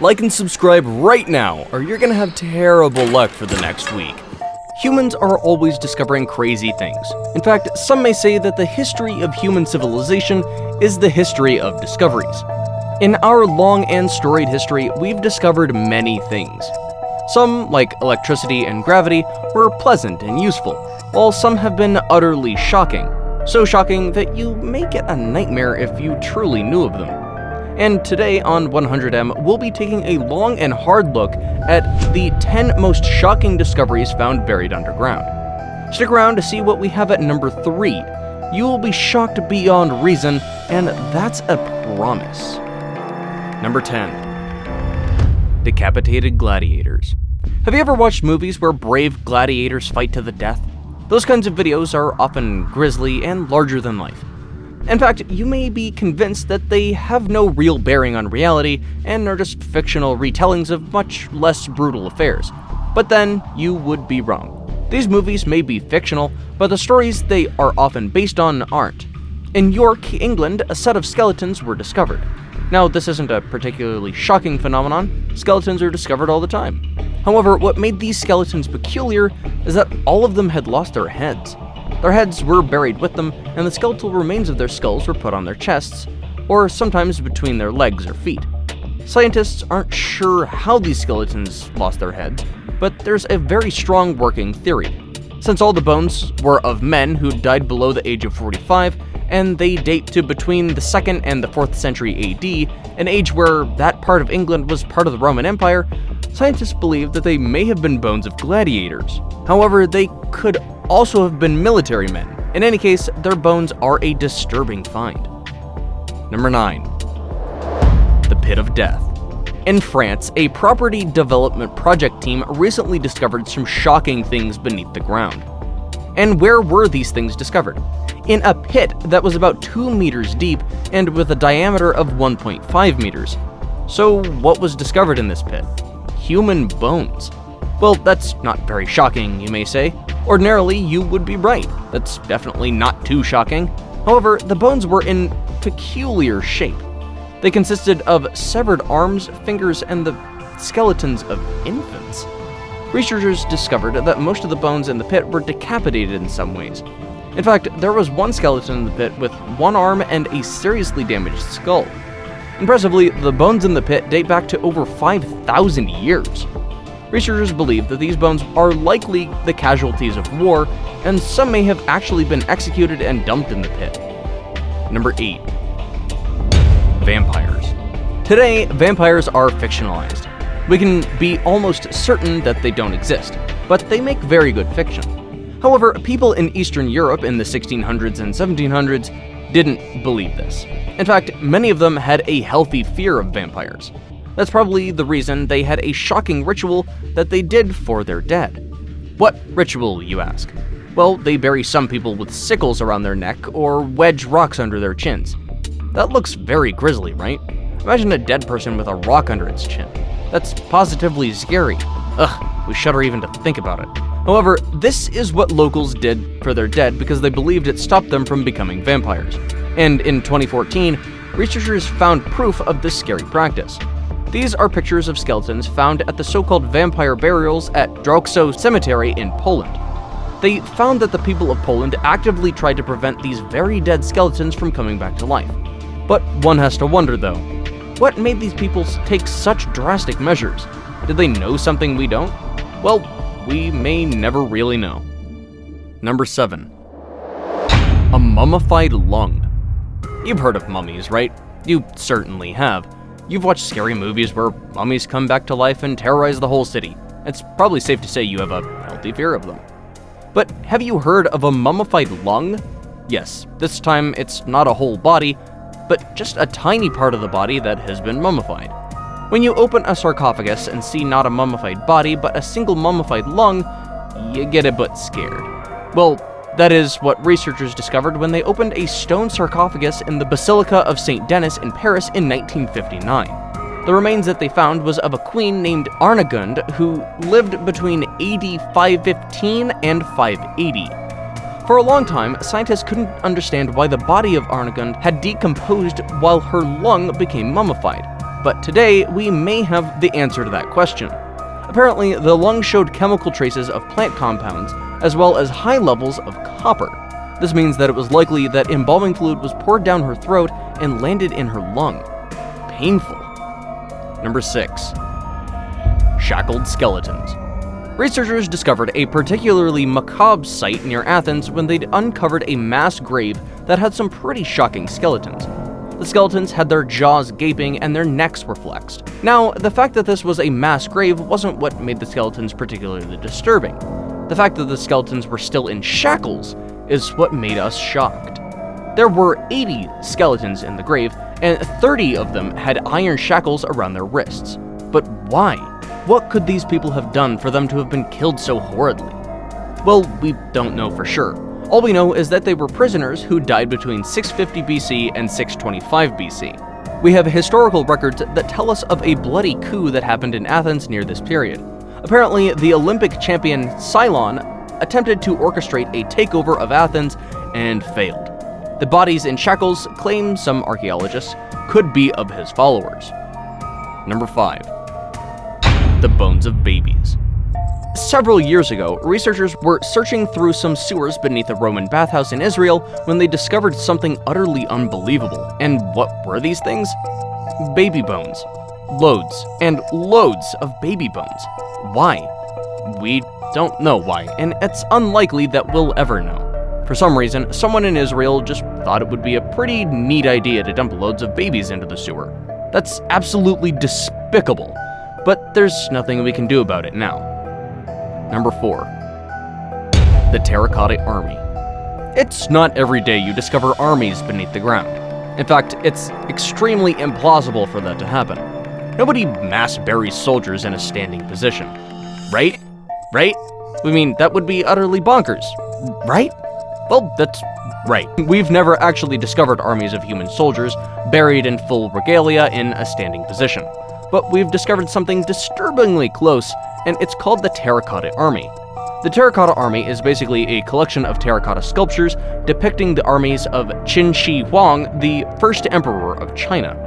Like and subscribe right now, or you're gonna have terrible luck for the next week. Humans are always discovering crazy things. In fact, some may say that the history of human civilization is the history of discoveries. In our long and storied history, we've discovered many things. Some, like electricity and gravity, were pleasant and useful, while some have been utterly shocking. So shocking that you may get a nightmare if you truly knew of them. And today on 100M, we'll be taking a long and hard look at the 10 most shocking discoveries found buried underground. Stick around to see what we have at number 3. You will be shocked beyond reason, and that's a promise. Number 10. Decapitated Gladiators. Have you ever watched movies where brave gladiators fight to the death? Those kinds of videos are often grisly and larger than life. In fact, you may be convinced that they have no real bearing on reality and are just fictional retellings of much less brutal affairs. But then, you would be wrong. These movies may be fictional, but the stories they are often based on aren't. In York, England, a set of skeletons were discovered. Now, this isn't a particularly shocking phenomenon. Skeletons are discovered all the time. However, what made these skeletons peculiar is that all of them had lost their heads. Their heads were buried with them, and the skeletal remains of their skulls were put on their chests, or sometimes between their legs or feet. Scientists aren't sure how these skeletons lost their heads, but there's a very strong working theory. Since all the bones were of men who died below the age of 45, and they date to between the 2nd and the 4th century AD, an age where that part of England was part of the Roman Empire, scientists believe that they may have been bones of gladiators. However, they could also have been military men. In any case, their bones are a disturbing find. Number 9. The Pit of Death. In France, a property development project team recently discovered some shocking things beneath the ground. And where were these things discovered? In a pit that was about 2 meters deep and with a diameter of 1.5 meters. So what was discovered in this pit? Human bones. Well, that's not very shocking, you may say. Ordinarily, you would be right. That's definitely not too shocking. However, the bones were in peculiar shape. They consisted of severed arms, fingers, and the skeletons of infants. Researchers discovered that most of the bones in the pit were decapitated in some ways. In fact, there was one skeleton in the pit with one arm and a seriously damaged skull. Impressively, the bones in the pit date back to over 5,000 years. Researchers believe that these bones are likely the casualties of war, and some may have actually been executed and dumped in the pit. Number 8. Vampires. Today, vampires are fictionalized. We can be almost certain that they don't exist, but they make very good fiction. However, people in Eastern Europe in the 1600s and 1700s didn't believe this. In fact, many of them had a healthy fear of vampires. That's probably the reason they had a shocking ritual that they did for their dead. What ritual, you ask? Well, they bury some people with sickles around their neck or wedge rocks under their chins. That looks very grisly, right? Imagine a dead person with a rock under its chin. That's positively scary. Ugh, we shudder even to think about it. However, this is what locals did for their dead because they believed it stopped them from becoming vampires. And in 2014, researchers found proof of this scary practice. These are pictures of skeletons found at the so-called vampire burials at Drogso Cemetery in Poland. They found that the people of Poland actively tried to prevent these very dead skeletons from coming back to life. But one has to wonder though, what made these people take such drastic measures? Did they know something we don't? Well, we may never really know. Number 7. A mummified lung. You've heard of mummies, right? You certainly have. You've watched scary movies where mummies come back to life and terrorize the whole city. It's probably safe to say you have a healthy fear of them. But have you heard of a mummified lung? Yes, this time it's not a whole body, but just a tiny part of the body that has been mummified. When you open a sarcophagus and see not a mummified body, but a single mummified lung, you get a bit scared. Well, that is what researchers discovered when they opened a stone sarcophagus in the Basilica of St. Denis in Paris in 1959. The remains that they found was of a queen named Arnegund who lived between AD 515 and 580. For a long time, scientists couldn't understand why the body of Arnegund had decomposed while her lung became mummified. but today we may have the answer to that question. Apparently, the lungs showed chemical traces of plant compounds, as well as high levels of copper. This means that it was likely that embalming fluid was poured down her throat and landed in her lung. Painful. Number 6. Shackled skeletons. Researchers discovered a particularly macabre site near Athens when they'd uncovered a mass grave that had some pretty shocking skeletons. The skeletons had their jaws gaping and their necks were flexed. Now, the fact that this was a mass grave wasn't what made the skeletons particularly disturbing. The fact that the skeletons were still in shackles is what made us shocked. There were 80 skeletons in the grave, and 30 of them had iron shackles around their wrists. But why? What could these people have done for them to have been killed so horridly? Well, we don't know for sure. All we know is that they were prisoners who died between 650 BC and 625 BC. We have historical records that tell us of a bloody coup that happened in Athens near this period. Apparently, the Olympic champion Cylon attempted to orchestrate a takeover of Athens and failed. The bodies in shackles, claim some archaeologists, could be of his followers. Number 5. The bones of babies. Several years ago, researchers were searching through some sewers beneath a Roman bathhouse in Israel when they discovered something utterly unbelievable. And what were these things? Baby bones. Loads and loads of baby bones. Why? We don't know why, and it's unlikely that we'll ever know. For some reason, someone in Israel just thought it would be a pretty neat idea to dump loads of babies into the sewer. That's absolutely despicable, but there's nothing we can do about it now. Number 4. The Terracotta Army. It's not every day you discover armies beneath the ground. In fact, it's extremely implausible for that to happen. Nobody mass buries soldiers in a standing position. Right? Right? I mean, that would be utterly bonkers. Right? Well, that's right. We've never actually discovered armies of human soldiers buried in full regalia in a standing position. But we've discovered something disturbingly close, and it's called the Terracotta Army. The Terracotta Army is basically a collection of terracotta sculptures depicting the armies of Qin Shi Huang, the first emperor of China.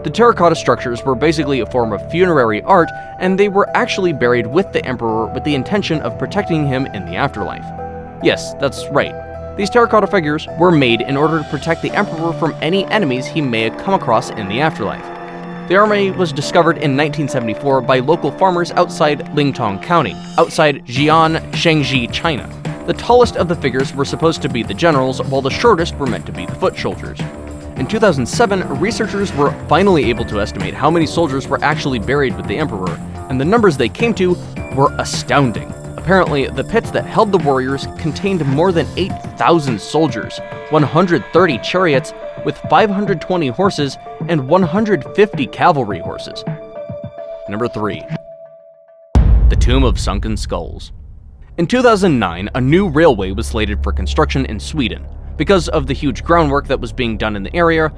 The terracotta structures were basically a form of funerary art, and they were actually buried with the emperor with the intention of protecting him in the afterlife. Yes, that's right. These terracotta figures were made in order to protect the emperor from any enemies he may have come across in the afterlife. The army was discovered in 1974 by local farmers outside Lingtong County, outside Jian, Shangji, China. The tallest of the figures were supposed to be the generals, while the shortest were meant to be the foot soldiers. In 2007, researchers were finally able to estimate how many soldiers were actually buried with the emperor, and the numbers they came to were astounding. Apparently, the pits that held the warriors contained more than 8,000 soldiers, 130 chariots with 520 horses, and 150 cavalry horses. Number 3. The Tomb of Sunken Skulls. In 2009, a new railway was slated for construction in Sweden. Because of the huge groundwork that was being done in the area,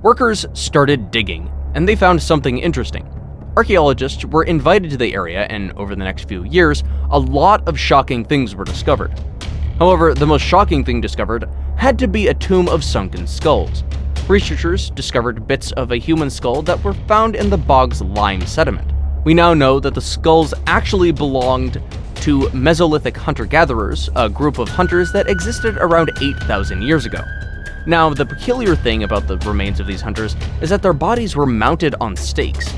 workers started digging, and they found something interesting. Archaeologists were invited to the area, and over the next few years, a lot of shocking things were discovered. However, the most shocking thing discovered had to be a tomb of sunken skulls. Researchers discovered bits of a human skull that were found in the bog's lime sediment. We now know that the skulls actually belonged to Mesolithic hunter-gatherers, a group of hunters that existed around 8,000 years ago. Now, the peculiar thing about the remains of these hunters is that their bodies were mounted on stakes.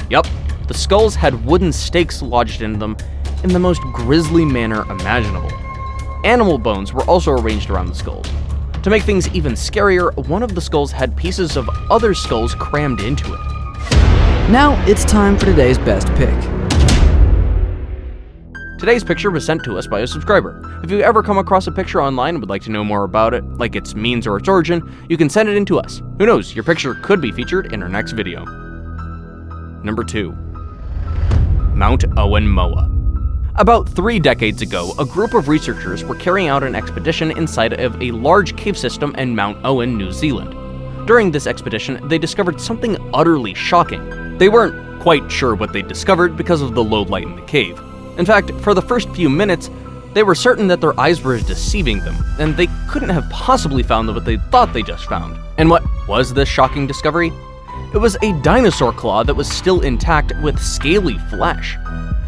Yup, the skulls had wooden stakes lodged in them in the most grisly manner imaginable. Animal bones were also arranged around the skulls. To make things even scarier, one of the skulls had pieces of other skulls crammed into it. Now it's time for today's best pick. Today's picture was sent to us by a subscriber. If you ever come across a picture online and would like to know more about it, like its means or its origin, you can send it in to us. Who knows, your picture could be featured in our next video. Number 2. Mount Owen Moa. About 3 decades ago, a group of researchers were carrying out an expedition inside of a large cave system in Mount Owen, New Zealand. During this expedition, they discovered something utterly shocking. They weren't quite sure what they discovered because of the low light in the cave. In fact, for the first few minutes, they were certain that their eyes were deceiving them, and they couldn't have possibly found what they thought they just found. And what was this shocking discovery? It was a dinosaur claw that was still intact with scaly flesh.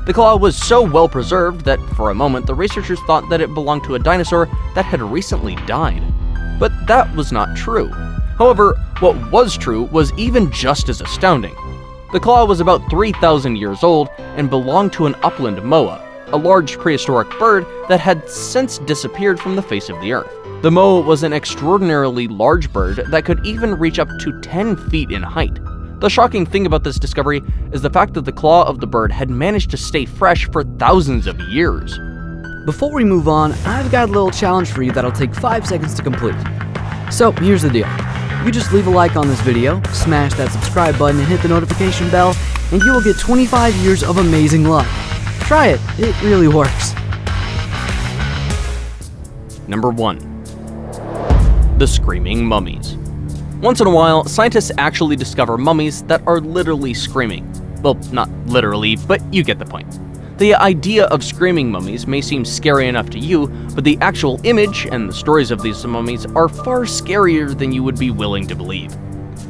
The claw was so well preserved that for a moment the researchers thought that it belonged to a dinosaur that had recently died. But that was not true. However, what was true was even just as astounding. The claw was about 3,000 years old and belonged to an upland moa, a large prehistoric bird that had since disappeared from the face of the earth. The moa was an extraordinarily large bird that could even reach up to 10 feet in height. The shocking thing about this discovery is the fact that the claw of the bird had managed to stay fresh for thousands of years. Before we move on, I've got a little challenge for you that'll take 5 seconds to complete. So here's the deal. You just leave a like on this video, smash that subscribe button and hit the notification bell, and you will get 25 years of amazing luck. Try it, it really works. Number 1. The Screaming Mummies. Once in a while, scientists actually discover mummies that are literally screaming. Well, not literally, but you get the point. The idea of screaming mummies may seem scary enough to you, but the actual image and the stories of these mummies are far scarier than you would be willing to believe.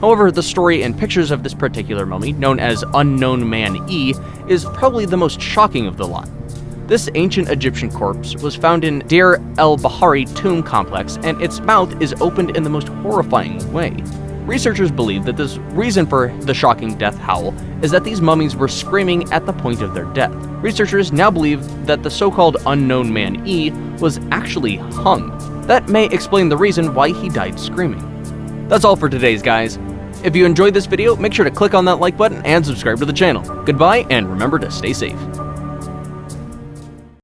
However, the story and pictures of this particular mummy, known as Unknown Man E, is probably the most shocking of the lot. This ancient Egyptian corpse was found in Deir el-Bahari tomb complex, and its mouth is opened in the most horrifying way. Researchers believe that the reason for the shocking death howl is that these mummies were screaming at the point of their death. Researchers now believe that the so-called Unknown Man E was actually hung. That may explain the reason why he died screaming. That's all for today's guys. If you enjoyed this video, make sure to click on that like button and subscribe to the channel. Goodbye, and remember to stay safe.